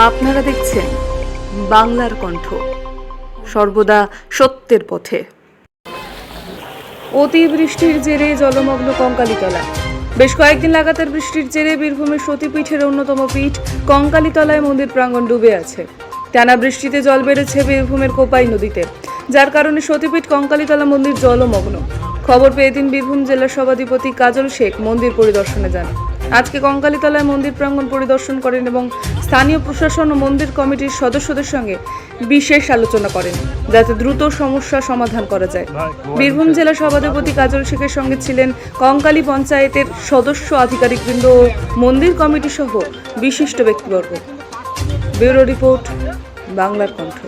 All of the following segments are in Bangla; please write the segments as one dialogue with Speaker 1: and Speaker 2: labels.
Speaker 1: আপনারা দেখছেন বাংলার কণ্ঠ, সর্বদা সত্যের পথে। অতিবৃষ্টির জেরে জলমগ্ন কঙ্কালীতলা। বেশ কয়েকদিন লাগাতার বৃষ্টির জেরে বীরভূমের সতীপীঠের অন্যতম পীঠ কঙ্কালীতলায় মন্দির প্রাঙ্গণ ডুবে আছে। টানা বৃষ্টিতে জল বেড়েছে বীরভূমের কোপাই নদীতে, যার কারণে সতীপীঠ কঙ্কালীতলা মন্দির জলমগ্ন। খবর পেয়ে দিন বীরভূম জেলার সভাধিপতি কাজল শেখ মন্দির পরিদর্শনে যান। আজকে কঙ্কালীতলায় মন্দির প্রাঙ্গণ পরিদর্শন করেন এবং স্থানীয় প্রশাসন ও মন্দির কমিটির সদস্যদের সঙ্গে বিশেষ আলোচনা করেন, যাতে দ্রুত সমস্যা সমাধান করা যায়। বীরভূম জেলা সভাধিপতি কাজল শেখের সঙ্গে ছিলেন কঙ্কালী পঞ্চায়েতের সদস্য, আধিকারিকবৃন্দ ও মন্দির কমিটি সহ বিশিষ্ট ব্যক্তিবর্গ। ব্যুরো রিপোর্ট, বাংলার কণ্ঠ।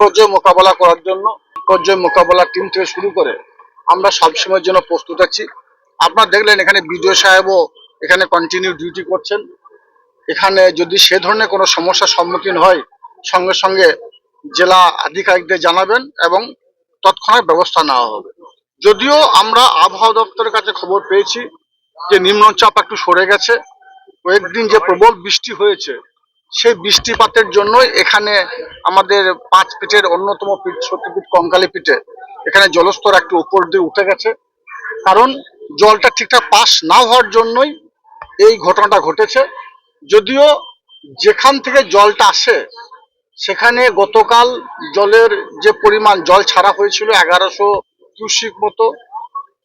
Speaker 2: বিপর্যয় মোকাবেলা করার জন্য বিপর্যয় মোকাবেলা টিম থেকে শুরু করে আমরা সবসময়ের জন্য প্রস্তুত আছি। আপনারা দেখলেন এখানে বিডিও সাহেবও এখানে কন্টিনিউ ডিউটি করছেন। এখানে যদি সে ধরনের কোনো সমস্যার সম্মুখীন হয়, সঙ্গে সঙ্গে জেলা আধিকারিকদের জানাবেন এবং তৎক্ষণাৎ ব্যবস্থা নেওয়া হবে। যদিও আমরা আবহাওয়া দপ্তরের কাছে খবর পেয়েছি যে নিম্নচাপ একটু সরে গেছে, কয়েকদিন যে প্রবল বৃষ্টি হয়েছে সেই বৃষ্টিপাতের জন্যই এখানে আমাদের 5 ফিটের অন্যতম পীঠ সতীপীঠ কঙ্কালী পীঠে এখানে জলস্তর একটু উপর দিয়ে উঠে গেছে। কারণ জলটা ঠিকঠাক পাস না হওয়ার জন্যই এই ঘটনাটা ঘটেছে। যদিও যেখান থেকে জলটা আসে সেখানে গতকাল জলের যে পরিমাণ জল ছাড়া হয়েছিল 1100 কিউসিক মতো,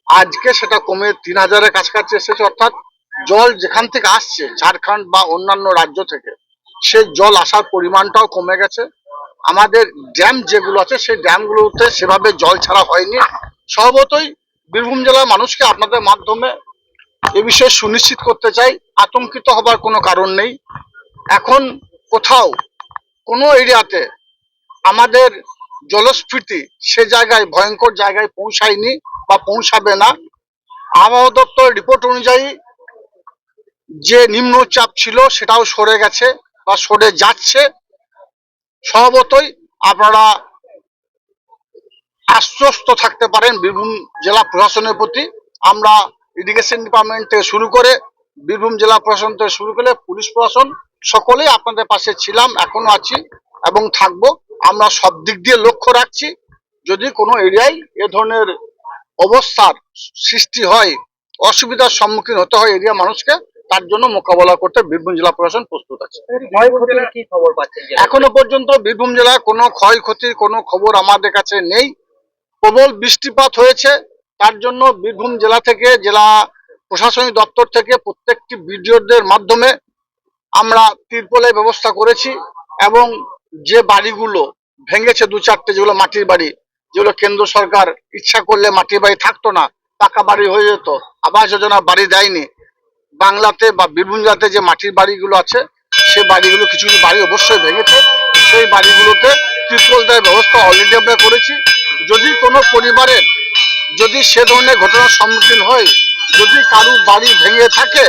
Speaker 2: আজকে সেটা কমে 3000-এর কাছাকাছি এসেছে। অর্থাৎ জল যেখান থেকে আসছে ঝাড়খণ্ড বা অন্যান্য রাজ্য থেকে, সেই জল আসার পরিমাণটাও কমে গেছে। আমাদের ড্যাম যেগুলো আছে সেই ড্যামগুলোতে সেভাবে জল ছাড়া হয়নি। স্বভাবতই বীরভূম জেলার মানুষকে আপনাদের মাধ্যমে এ বিষয়ে সুনিশ্চিত করতে চাই, আতঙ্কিত হবার কোনো কারণ নেই। এখন কোথাও কোনো এরিয়াতে আমাদের জলস্ফীতি সে জায়গায় ভয়ঙ্কর জায়গায় পৌঁছায়নি বা পৌঁছাবে না। আবহাওয়া দপ্তর রিপোর্ট অনুযায়ী যে নিম্নচাপ ছিল সেটাও সরে গেছে বা সরে যাচ্ছে। স্বভাবতই আপনারা আশ্বস্ত থাকতে পারেন বীরভূম জেলা প্রশাসনের প্রতি। আমরা ইরিগেশন ডিপার্টমেন্ট থেকে শুরু করে বীরভূম জেলা প্রশাসন থেকে শুরু করে পুলিশ প্রশাসন সকলেই আপনাদের পাশে ছিলাম, এখনো আছি এবং থাকবো। আমরা সব দিক দিয়ে লক্ষ্য রাখছি, যদি কোনো এরিয়ায় এ ধরনের অবস্থার সৃষ্টি হয়, অসুবিধার সম্মুখীন হতে হয় এরিয়া মানুষকে, তার জন্য মোকাবেলা করতে বীরভূম জেলা প্রশাসন প্রস্তুত আছে। এখনো পর্যন্ত বীরভূম জেলার কোনো ক্ষয়ক্ষতির কোনো খবর আমাদের কাছে নেই। প্রবল বৃষ্টিপাত হয়েছে, তার জন্য বীরভূম জেলা থেকে, জেলা প্রশাসনিক দপ্তর থেকে প্রত্যেকটি বিডিওদের মাধ্যমে আমরা তিরপলের ব্যবস্থা করেছি এবং যে বাড়িগুলো ভেঙেছে দু চারটে, যেগুলো মাটির বাড়ি, যেগুলো কেন্দ্র সরকার ইচ্ছা করলে মাটির বাড়ি থাকতো না, পাকা বাড়ি হয়ে যেত, আবাস যোজনা বাড়ি দেয়নি, বাংলাতে বা বীরভূম জেলাতে যে মাটির বাড়িগুলো আছে সেই বাড়িগুলো কিছু কিছু বাড়ি অবশ্যই ভেঙেছে। সেই বাড়িগুলোতে ত্রিপল দেওয়ার ব্যবস্থা অলরেডি আমরা করেছি। যদি কোনো পরিবারের যদি সে ধরনের ঘটনার সম্মুখীন হয়, যদি কারু বাড়ি ভেঙে থাকে,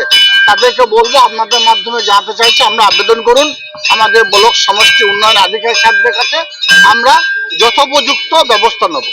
Speaker 2: তাদেরকে বলবো আপনাদের মাধ্যমে জানাতে চাইছি, আমরা আবেদন করুন আমাদের ব্লক সমষ্টি উন্নয়ন আধিকারিক সাহেবদের কাছে, আমরা যথোপযুক্ত ব্যবস্থা নেব।